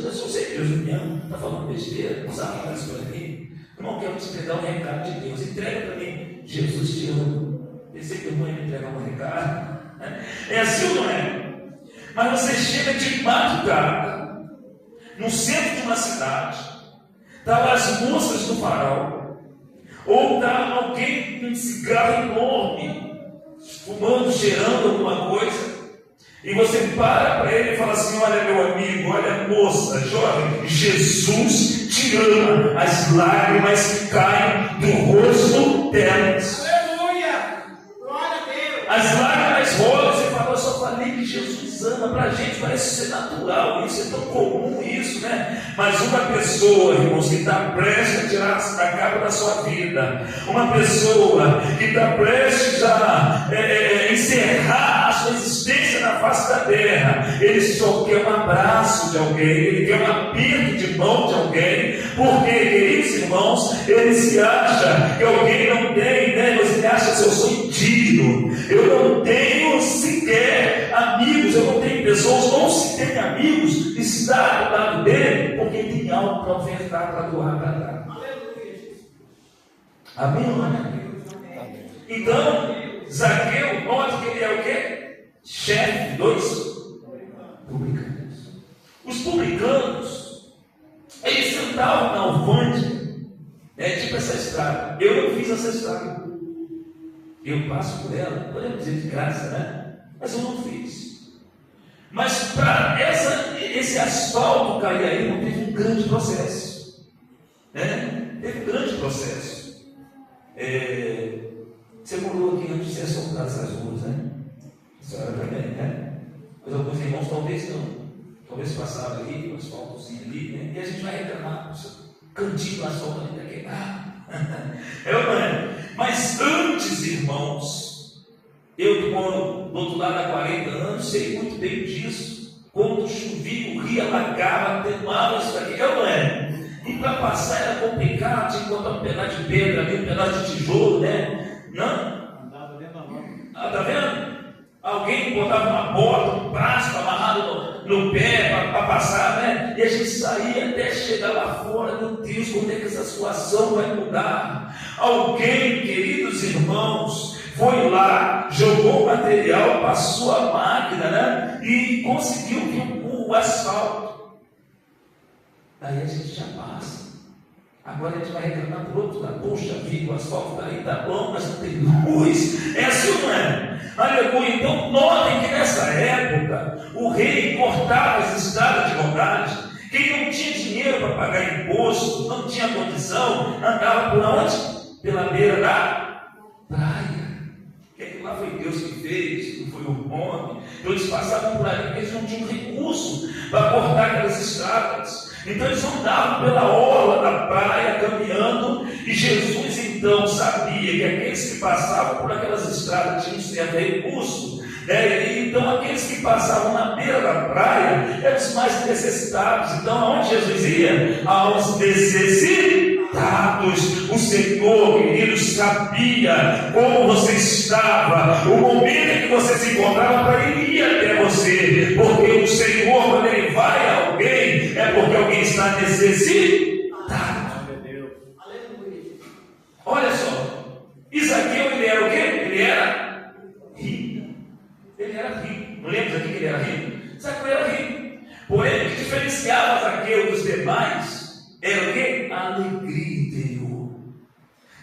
eu só sei que Deus me ama, está falando besteira, não sabe falar isso para mim. Irmão, quero te entregar um recado de Deus. Entrega para mim, Jesus te ama. Pensei que o irmão ia me entregar um recado. É assim ou não é? Mas você chega de madrugada, no centro de uma cidade, está lá as moças do farol, ou está alguém com um cigarro enorme, fumando, cheirando alguma coisa, e você para ele e fala assim: olha, meu amigo, olha, moça, jovem, Jesus te ama. As lágrimas caem do rosto delas. Aleluia! Glória a Deus! As lágrimas rolam. Você fala: eu só falei que Jesus ama. Para a gente parece ser natural isso, é tão comum isso, né? Mas uma pessoa, irmãos, que está prestes a tirar a cabo da sua vida, uma pessoa que está prestes a encerrar a sua existência na face da terra, ele só quer um abraço de alguém, ele quer um aperto de mão de alguém, porque, queridos irmãos, ele se acha que alguém não tem, né? Você acha que eu sou indigno, eu não tenho sequer amigos, eu não tenho pessoas, ou se tem amigos, está do lado dele, porque tem algo para ofertar, para doar, para dar. Amém ou não é? Então, Zaqueu, nota que ele é o quê? Chefe dos publicanos. Os publicanos, eles sentavam na alfândega, tipo essa estrada. Eu não fiz essa estrada, eu passo por ela, podemos dizer de graça, né? Mas eu não fiz. Mas para esse asfalto cair aí, não teve um grande processo, né? Teve um grande processo. Você morou aqui antes de ser asfaltado essas ruas, né? A senhora também, né? Mas alguns irmãos talvez não. Talvez passaram ali, o asfaltozinho ali, né? E a gente vai reclamar, cantinho do asfalto ali está queimado. Mas antes, irmãos, eu que moro do outro lado há 40 anos, sei muito bem disso. Quando chovia, o rio alagava, atenuava isso daqui, não é? E para passar era complicado, tinha que botar um pedaço de pedra ali, um pedaço de tijolo, né? Não? Tá vendo? Alguém botava uma bota, um braço amarrado no pé para passar, né? E a gente saía até chegar lá fora. Meu Deus, como é que essa situação vai mudar? Alguém, queridos irmãos, foi lá, jogou o material, passou a máquina, né? E conseguiu vir o asfalto. Daí a gente já passa. Agora a gente vai reclamar por outro lado. Poxa vida, o asfalto está aí, tá bom, mas não tem luz. É assim ou não é? Aleluia. Então notem que nessa época o rei cortava as estradas de rodagem. Quem não tinha dinheiro para pagar imposto, não tinha condição, andava por onde? Pela beira da praia. Que lá foi Deus que fez, não foi o homem. Então eles passavam por ali porque eles não tinham recurso para cortar aquelas estradas. Então eles andavam pela orla da praia, caminhando, e Jesus então sabia que aqueles que passavam por aquelas estradas tinham certo recurso, né? E então aqueles que passavam na beira da praia eram os mais necessitados. Então aonde Jesus ia? Aos necessitados. O Senhor, querido, sabia como você estava, o momento em que você se encontrava, para ele ir até você, porque o Senhor, quando ele vai a alguém, é porque alguém está necessitado. Olha só, Zaqueu, ele era o quê? Ele era rico. Ele era rico. Não lembra aqui que ele era rico? Zaqueu era rico. Porém, o que diferenciava Zaqueu dos demais era o quê? A alegria interior.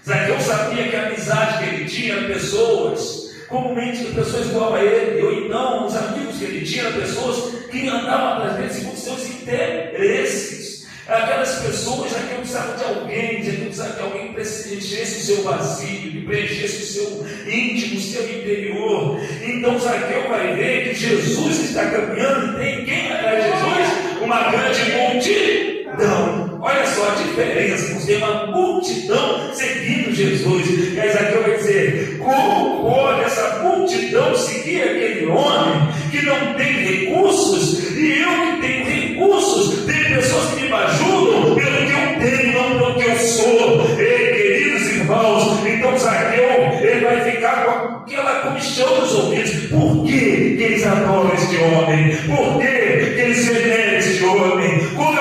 Zaqueu sabia que a amizade que ele tinha eram pessoas, comumente pessoas igual a ele, ou então os amigos que ele tinha eram pessoas que andavam atrás dele segundo seus interesses. Aquelas pessoas já que precisavam de alguém, já que precisavam de alguém que preenchesse o seu vazio, que preenchesse o seu íntimo, o seu interior. Então Zaqueu vai ver que Jesus está caminhando e tem quem atrás de Jesus? Uma grande multidão. Olha só a diferença, porque tem uma multidão seguindo Jesus. E aí Zaqueu vai dizer: como pode essa multidão seguir aquele homem que não tem recursos, e eu que tenho recursos, tem pessoas que me ajudam pelo que eu tenho, não pelo que eu sou. Ei, queridos irmãos, então Zaqueu, ele vai ficar com aquela comichão nos ouvidos. Por que eles adoram este homem? Por que eles veneram este homem? Como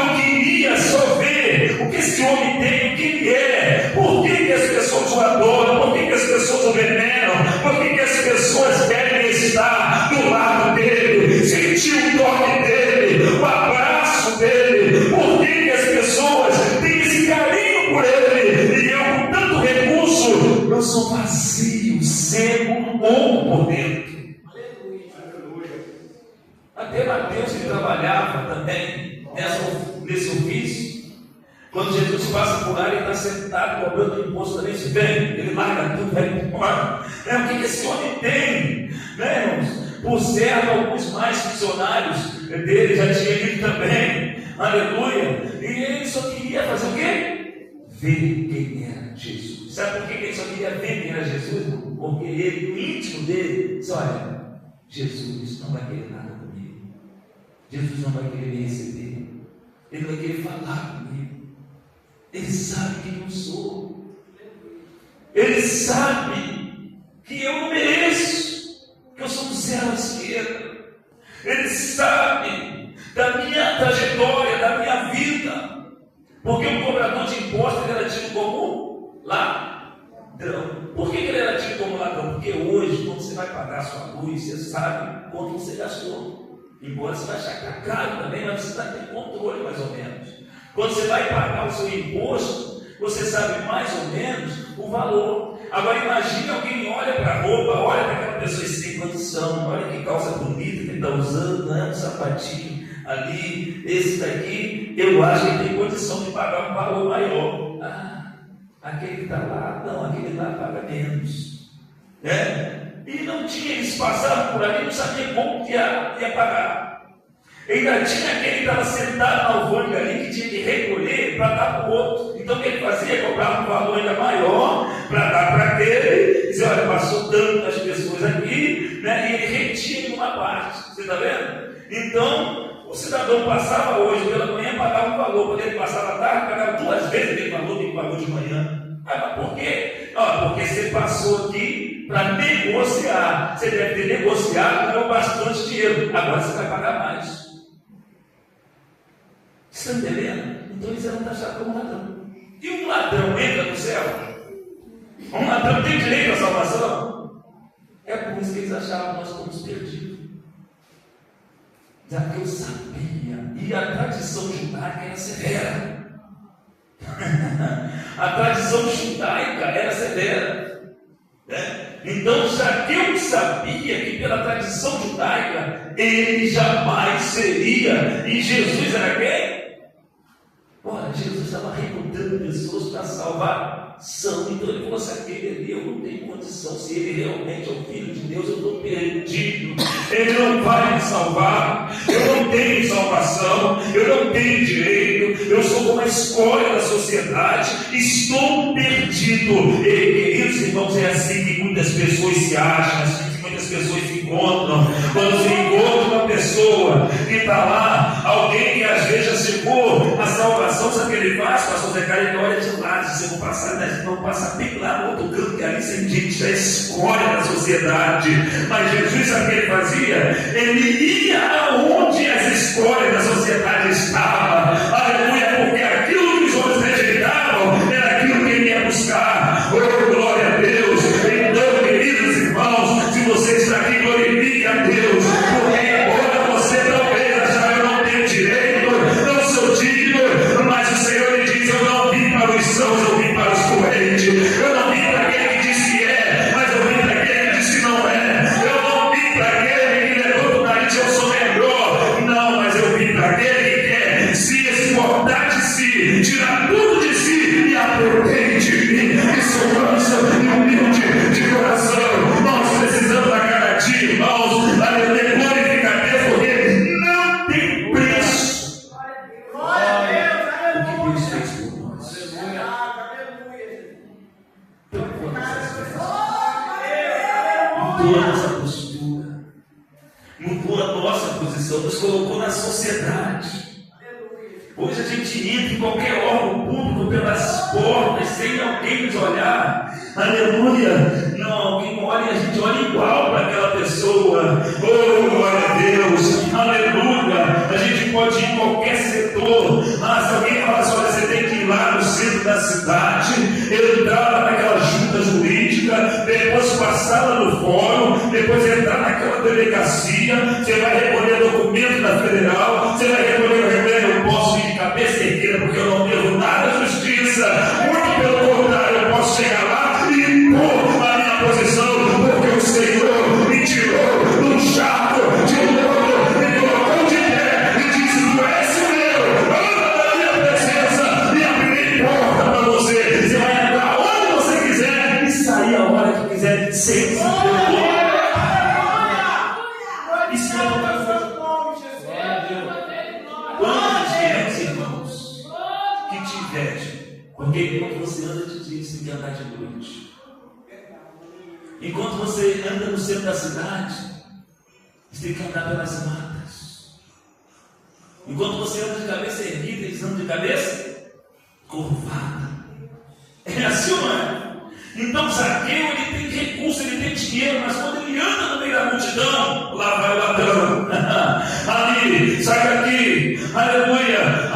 sou vazio, cego ou por dentro. Até Mateus, que trabalhava também nesse ofício, quando Jesus passa por lá, ele está sentado cobrando imposto também. Se vem, ele larga tudo, vai embora. O que esse homem tem? Irmãos? Por certo, alguns mais funcionários dele já tinham ido também. Aleluia. E ele só queria fazer o quê? Ver quem era Jesus. Sabe por que ele só queria ver quem era Jesus? Porque ele, o íntimo dele, disse: olha, Jesus não vai querer nada comigo. Jesus não vai querer me receber. Ele vai querer falar comigo. Ele sabe quem eu sou. Ele sabe que eu não mereço, que eu sou um zero à esquerda. Ele sabe da minha trajetória, da minha vida. Porque o cobrador de impostos ele era tido como ladrão. Por que ele era tido como ladrão? Porque hoje, quando você vai pagar a sua luz, você sabe quanto você gastou. Embora você vai achar que está caro também, mas você vai ter controle mais ou menos. Quando você vai pagar o seu imposto, você sabe mais ou menos o valor. Agora imagine alguém olha para a roupa, olha para aquela pessoa sem condição, olha que calça bonita que ele está usando, né? Um sapatinho ali, esse daqui, eu acho que ele tem condição de pagar um valor maior. Aquele que está lá, não, aquele lá paga menos. E não tinha, eles passavam por ali, não sabiam como que ia pagar. Ainda tinha aquele que estava sentado na alfândega ali, que tinha que recolher para dar para o outro. Então o que ele fazia? Cobrava um valor ainda maior para dar para aquele. Dizia: olha, passou tantas pessoas aqui, né? E ele retinha uma parte. Você está vendo? Então, o cidadão passava hoje pela manhã, pagava um valor. Quando ele passava à tarde, pagava 2 vezes aquele valor que ele pagou de manhã. Mas por quê? Porque você passou aqui para negociar. Você deve ter negociado, ganhou bastante dinheiro. Agora você vai pagar mais. Você está entendendo? Então eles eram taxados como ladrão. E um ladrão entra no céu? Um ladrão tem direito à salvação? É por isso que eles achavam que nós fomos perdidos. Já que eu sabia. E a tradição judaica era severa. A tradição judaica era severa. Então Zaqueu sabia que pela tradição judaica ele jamais seria. E Jesus era quem? Ora, Jesus estava recrutando pessoas para salvação. Então ele falou assim: aquele ali eu não tenho condição. Se ele realmente é o Filho de Deus, eu estou perdido. Ele não vai me salvar. Eu não tenho salvação. Eu não tenho direito. Eu sou uma escória da sociedade. Estou perdido. E, queridos irmãos, é assim que muitas pessoas se acham, assim que muitas pessoas se encontram. Quando se encontra uma pessoa que está lá, alguém que às vezes já chegou a salvação, sabe o que ele faz? Pastor Zé Carlos, ele olha de lado, se eu passar, não passar bem lá no outro canto, que ali sem gente já é escória da sociedade. Mas Jesus, sabe o que ele fazia? Ele ia aonde as escórias da sociedade estavam. Aleluia, porque aquilo que os homens rejeitavam era aquilo que ele ia buscar. Oh, glória a Deus. Então, queridos irmãos, se você está aqui, glorifique a Deus, porque agora você talvez achar: eu não tenho direito, não sou digno, mas o Senhor lhe diz: eu não vim para os sãos, eu vim para os doentes. Eu não vim para aquele que diz que é, mas eu vim para aquele que diz que não é. Eu não vim para aquele que levantou o nariz: eu sou melhor. Não, mas eu vim para aquele que quer se exportar de si, tirar tudo de si e aprender de mim, que sou manso e humilde de coração. Nós precisamos a cada dia, irmãos, glorificar a Deus, porque não tem preço o que Deus fez por nós. Mudou a nossa postura, mudou a nossa posição, nos colocou na sociedade. Hoje a gente entra em qualquer órgão público pelas portas sem alguém nos olhar. Aleluia. Não, alguém olha e a gente olha igual para aquela pessoa. Oh, glória a Deus. Aleluia. A gente pode ir em qualquer setor. Mas alguém fala assim: olha, você tem que ir lá no centro da cidade, entrar lá naquela junta jurídica, depois passar lá no fórum, depois entrar naquela delegacia, você vai recolher documento da federal, você vai recolher o remédio. Eu posso ir de cabeça erguida porque eu não devo nada à justiça. Muito pelo contrário, eu posso chegar lá e pôr Gente, porque enquanto você anda de dia, você tem que andar de noite. Enquanto você anda no centro da cidade, você tem que andar pelas matas. Enquanto você anda de cabeça erguida, eles andam de cabeça curvada. É assim ou não é? Então Zaqueu, ele tem recurso, ele tem dinheiro, mas quando ele anda no meio da multidão, lá vai o ladrão. Ali, sai daqui, aleluia.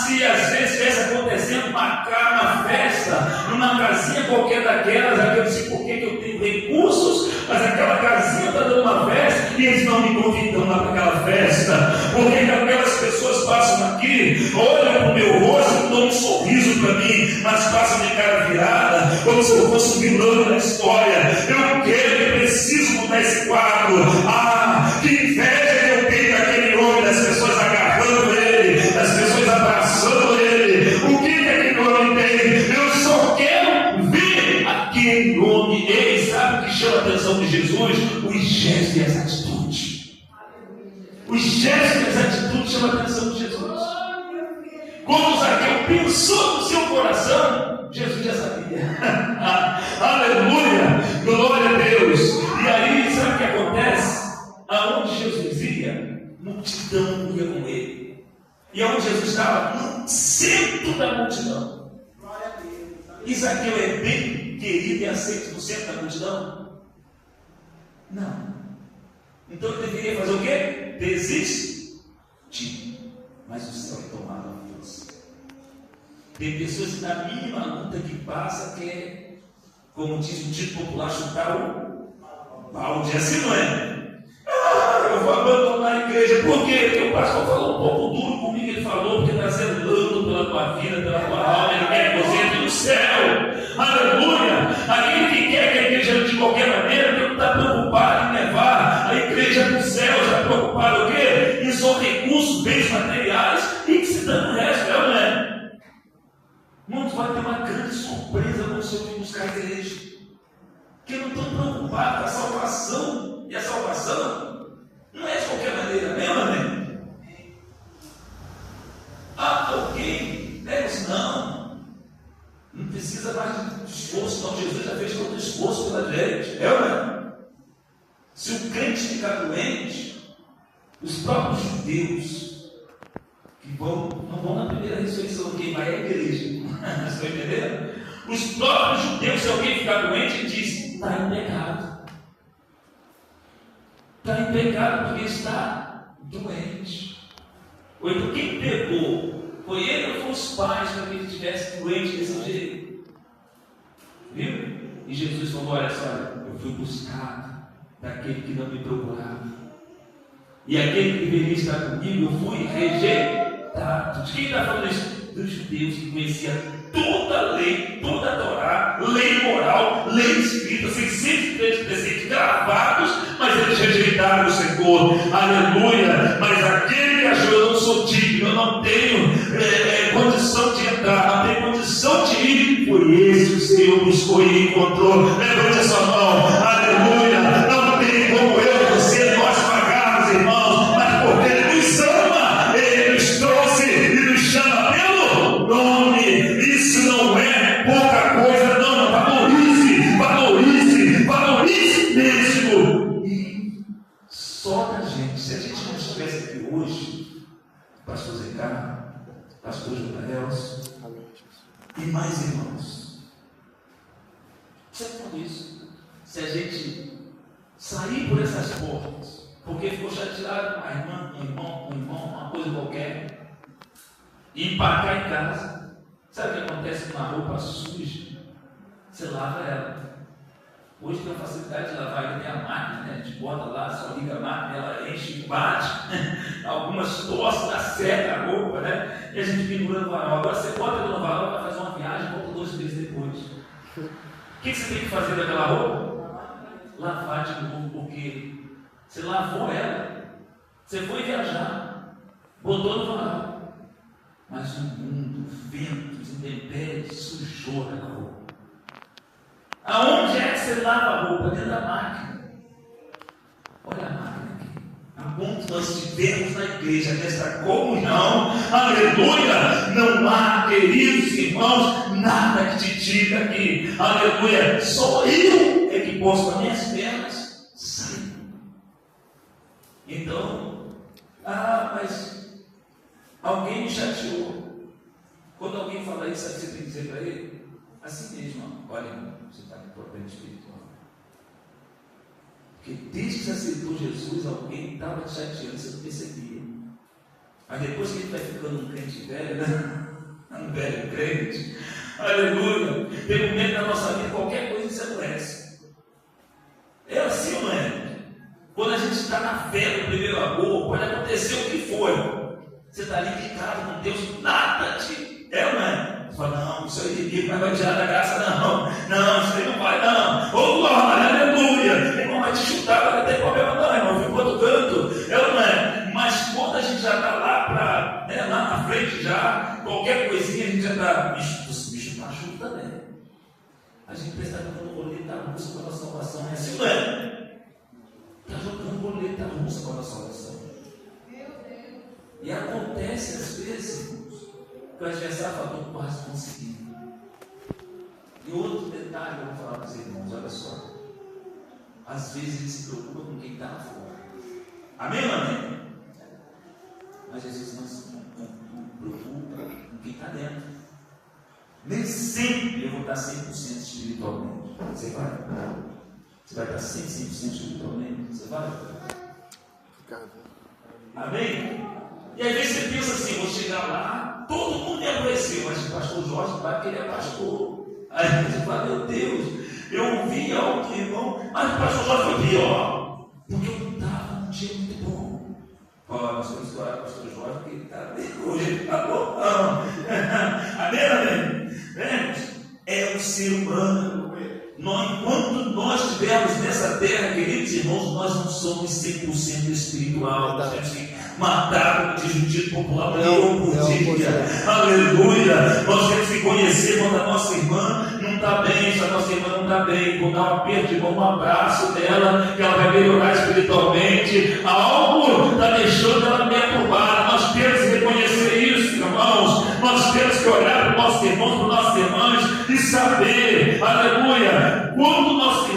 Se às vezes estivesse acontecendo uma festa, numa casinha qualquer daquelas, eu não sei por que eu tenho recursos, mas aquela casinha está dando uma festa e eles não me convidam lá para aquela festa. Porque aquelas pessoas passam aqui, olham para o meu rosto, dão um sorriso para mim, mas passam de cara virada, como se eu fosse um vilão da história. Eu quero e preciso mudar esse quadro. Que inveja que eu tenho daquele homem, das pessoas agarrando ele, das pessoas abraçando ele. O que aquele homem tem? Eu só quero ver aquele homem. Ele sabe o que chama a atenção de Jesus? Os gestos e as atitudes. Os gestos e as atitudes chamam a atenção de Jesus. Quando Zaqueu pensou no seu coração, Jesus já sabia. Aleluia! Glória a Deus! E aí, sabe o que acontece? Aonde Jesus ia, multidão ia com ele. E aonde Jesus estava? No centro da multidão. E Zaqueu é bem querido e aceito no centro da multidão? Não. Então ele deveria fazer o quê? Desistir. Mas o céu é tomado a força. Tem pessoas que na mínima luta que passa quer, como diz o dito popular, chutar o balde. Assim não é? Eu vou abandonar a igreja. Por quê? Porque o pastor falou um pouco duro comigo. Ele falou porque está zelando pela tua vida, pela tua alma. Ele quer que você entre no céu. Aleluia! Aquele que quer que a igreja de qualquer maneira, ele não está preocupado em levar a igreja para o céu. Está preocupado o quê? Em só recursos, bens materiais e que se dando o resto, não é? Muitos vão ter uma grande surpresa quando você vir buscar a igreja. Que não estão preocupados com a salvação. E a salvação não é de qualquer maneira, mesmo, amém? Alguém, não. Não precisa mais de esforço, não. Jesus já fez todo o esforço pela gente. Não. Se o crente ficar doente, os próprios judeus que não vão na primeira ressurreição, quem vai é a igreja. Vocês estão entendendo? Os próprios judeus, se alguém ficar doente, diz: está em pecado. Está em pecado porque está doente. Ou então quem pegou? Foi ele ou foi os pais para que ele estivesse doente desse jeito? Viu? E Jesus falou: olha só, eu fui buscado daquele que não me procurava. E aquele que deveria estar comigo, eu fui rejeitado. De quem está falando isso? Dos judeus que conheciam toda a lei, toda a Torá, lei moral, lei escrita, 613 preceitos gravados, mas eles rejeitaram o Senhor. Aleluia! Mas aquele que achou: eu não sou digno, eu não tenho condição de entrar, não tenho condição de ir, por esse o Senhor buscou e encontrou. Levante a sua mão. Aleluia! Não tem como eu e você nós pagarmos, irmãos, mas porque Ele nos ama, Ele nos trouxe e nos chama pelo nome. Isso não é pouca coisa, não. Valorize mesmo. E só da gente, se a gente não estivesse aqui hoje, pastor Zé Carlos, pastor Jonaelson e mais irmãos, sempre falo isso. Se a gente sair por essas portas, porque ficou chateado com a irmã, um irmão, uma coisa qualquer, e empacar em casa, sabe o que acontece com uma roupa suja? Você lava ela. Hoje tem a facilidade de lavar, ainda tem a máquina, né? A gente bota lá, só liga a máquina, ela enche, bate, algumas tossas, seca a roupa, né? E a gente pendura no varal. Agora você bota no varal, vai fazer uma viagem, volta 2 meses depois. O que você tem que fazer daquela roupa? Lavar de novo, porque você lavou ela, você foi viajar, botou no varal, mas o mundo, o vento, os intempéries, sujou aquela roupa. Aonde é que você lava a roupa? Dentro da máquina. Olha a máquina aqui. A a ponto de nós estivermos na igreja, nesta comunhão, aleluia, não há, queridos irmãos, nada que te tire daqui, aleluia, só eu é que posso com as minhas pernas sair. Então, mas alguém me chateou. Quando alguém fala isso, sabe o que você tem que dizer para ele? Assim mesmo, olha, você está com problema espiritual. Porque desde que você aceitou Jesus, alguém estava te chateando, você não percebia. Mas depois que ele vai ficando um crente velho, né? Um velho crente, aleluia, tem um momento na nossa vida, qualquer coisa se adoece. É assim ou não é? Quando a gente está na fé do primeiro amor, pode acontecer o que for. Você está ali ligado com Deus, nada te. É ou não é? Você fala, não, isso é inimigo, mas vai tirar da graça, não, isso aí não vai, não. Ô glória, aleluia. Irmão, vai te chutar, vai ter problema, não, irmão, fica outro canto. É ou não é? Mas quando a gente já está lá na frente, já, qualquer coisinha, a gente já está. Bicho está junto também. A gente precisa estar dando boleta russa para a nossa salvação. É assim, não é? Está jogando boleta russa para a nossa salvação. E acontece às vezes que o adversário fala, estou quase conseguindo. E outro detalhe que eu vou falar para os irmãos, olha só. Às vezes ele se preocupa com quem está lá fora. Amém ou amém? Mas Jesus não se preocupa com quem está dentro. Nem sempre eu vou estar 100% espiritualmente. Você vai estar 100% espiritualmente? Você vai? Amém? E às vezes você pensa assim, vou chegar lá, todo mundo me adoeceu, mas o pastor Jorge vai porque ele é pastor. Aí você fala, meu Deus, eu ouvi algo do irmão, mas o pastor Jorge foi pior, porque eu não estava num dia muito bom. Nós temos que orar com o pastor Jorge, porque ele está bem hoje, ele está bom. Amém? É um ser humano. Enquanto nós estivermos nessa terra, queridos irmãos, nós não somos 100% espiritual. Nós temos que matar, como diz o dito popular, por dia. Aleluia! Nós temos que conhecer quando a nossa irmã não está bem, se a nossa irmã não está bem, vou dar um aperto de mão, um abraço dela, que ela vai melhorar espiritualmente. Algo está deixando ela perturbada. Nós temos que reconhecer isso, irmãos. Nós temos que olhar para os nossos irmãos, para as nossas irmãs e saber, aleluia, quando o nosso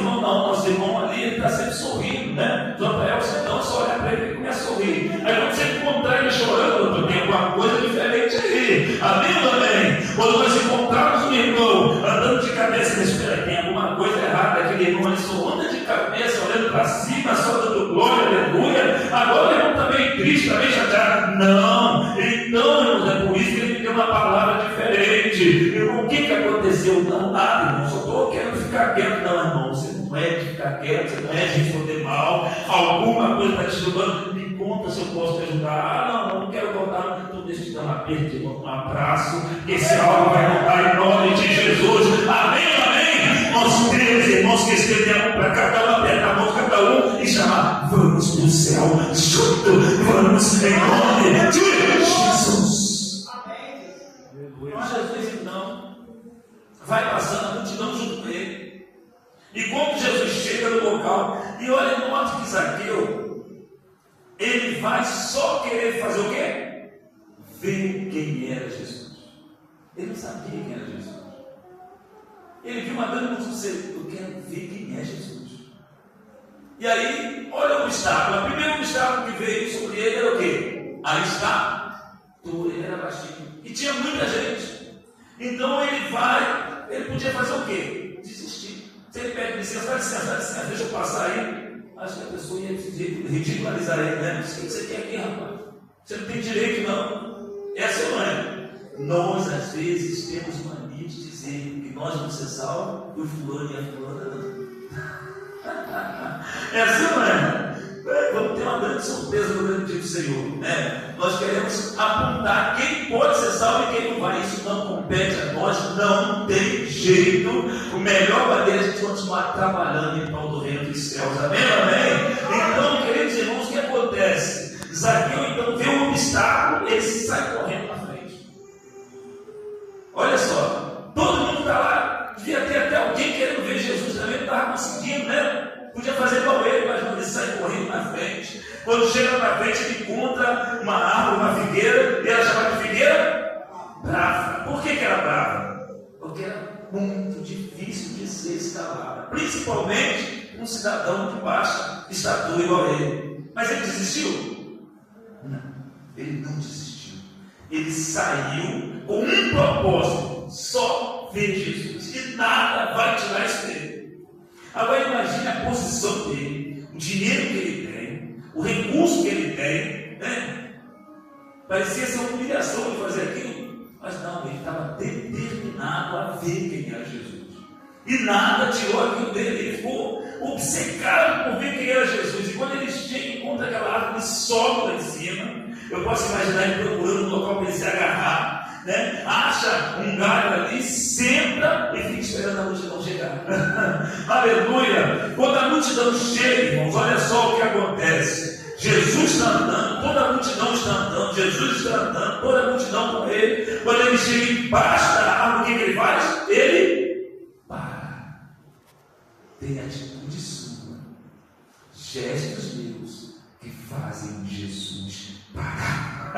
irmão ali está sempre sorrindo, né? Rafael, você não só olhar para ele e começa a sorrir. Aí quando você encontrar ele chorando, tem alguma coisa diferente aí. Amém ou amém? Quando nós encontrarmos um irmão andando de cabeça, espera, tem alguma coisa errada, aquele irmão ele só anda de cabeça, olhando para cima, só dando glória, aleluia. Agora o irmão está meio triste, está meio chateado. Não, então, irmãos, é por isso que ele me deu uma palavra diferente. Irmão, o que aconteceu? Não, nada, irmão, só estou querendo ficar quieto. Não, irmão, você não é de ficar quieto, você não é de responder mal, alguma coisa está te ajudando, me conta se eu posso te ajudar. Não quero voltar, então deixa eu te dar um aperto de mão, um abraço, que esse algo vai voltar em nome de Jesus. Amém? Nós temos, irmãos, que estender a mão para cada um, apertar a mão de cada um e chamar, vamos para o céu, junto, vamos em nome de Jesus. Jesus então vai passando a multidão junto com ele. E quando Jesus chega no local, e olha, note que Zaqueu, ele vai só querer fazer o quê? Ver quem era Jesus. Ele não sabia quem era Jesus. Ele viu uma grande multidão, eu quero ver quem é Jesus. E aí, olha o obstáculo. O primeiro obstáculo que veio sobre ele era o quê? Aí está, ele era baixinho. E tinha muita gente. Então ele podia fazer o quê? Desistir. Se ele pede licença, dá licença, deixa eu passar aí. Acho que a pessoa ia ridicularizar ele, né? O que você quer aqui, rapaz? Você não tem direito, não. Essa não é. Nós, às vezes, temos mania de dizer que nós vamos ser salvos e o fulano e a fulana não. Essa não é. Vamos ter uma grande surpresa no grande dia do Senhor, né? Nós queremos apontar quem pode ser salvo e quem não vai. Isso não compete a nós, não tem jeito. O melhor maneira é a gente continuar trabalhando em prol do reino dos céus. Amém? Então, queridos irmãos, o que acontece? Zaqueu então vê um obstáculo, ele sai correndo na frente. Olha só, todo mundo está lá, devia ter até alguém querendo ver Jesus também, não estava conseguindo, né? Podia fazer igual ele, mas ele sai correndo na frente. Quando chega para frente, ele encontra uma árvore, uma figueira, e ela chama de figueira brava. Por que era brava? Porque era muito difícil de ser escalada, principalmente um cidadão de baixa estatura igual a ele. Mas ele desistiu? Não, ele não desistiu. Ele saiu com um propósito: só ver Jesus, e nada vai tirar isso dele. Agora imagine a posição dele, o dinheiro que ele tem, o recurso que ele tem, né? Parecia ser uma humilhação de fazer aquilo, mas não, ele estava determinado a ver quem era Jesus, e nada tirou aquilo dele. Ele ficou obcecado por ver quem era Jesus. E quando ele chega e encontra aquela árvore, ele sobe lá em cima. Eu posso imaginar ele procurando um local para ele se agarrar, né? Acha um galho ali, senta e fica esperando a multidão chegar. Aleluia! Quando a multidão chega, irmãos, olha só o que acontece. Jesus está andando, toda a multidão está andando, Jesus está andando, toda a multidão com ele. Quando ele chega embaixo da árvore, o que ele faz? Ele para. Tem atitude sua, gestos meus que fazem Jesus parar.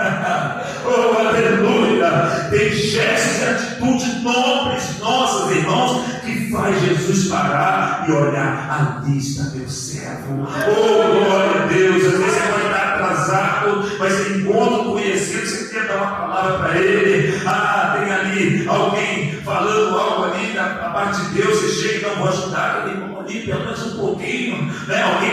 Oh, aleluia! Tem gestos e atitudes nobres nossas, irmãos, que faz Jesus parar e olhar: ali está meu servo. Oh, glória a Deus! Às vezes você pode estar atrasado, mas você encontra um conhecido, você quer dar uma palavra para ele. Tem ali alguém falando algo ali da parte de Deus, você chega e não vou ajudar aquele irmão ali, pelo menos um pouquinho, né? Alguém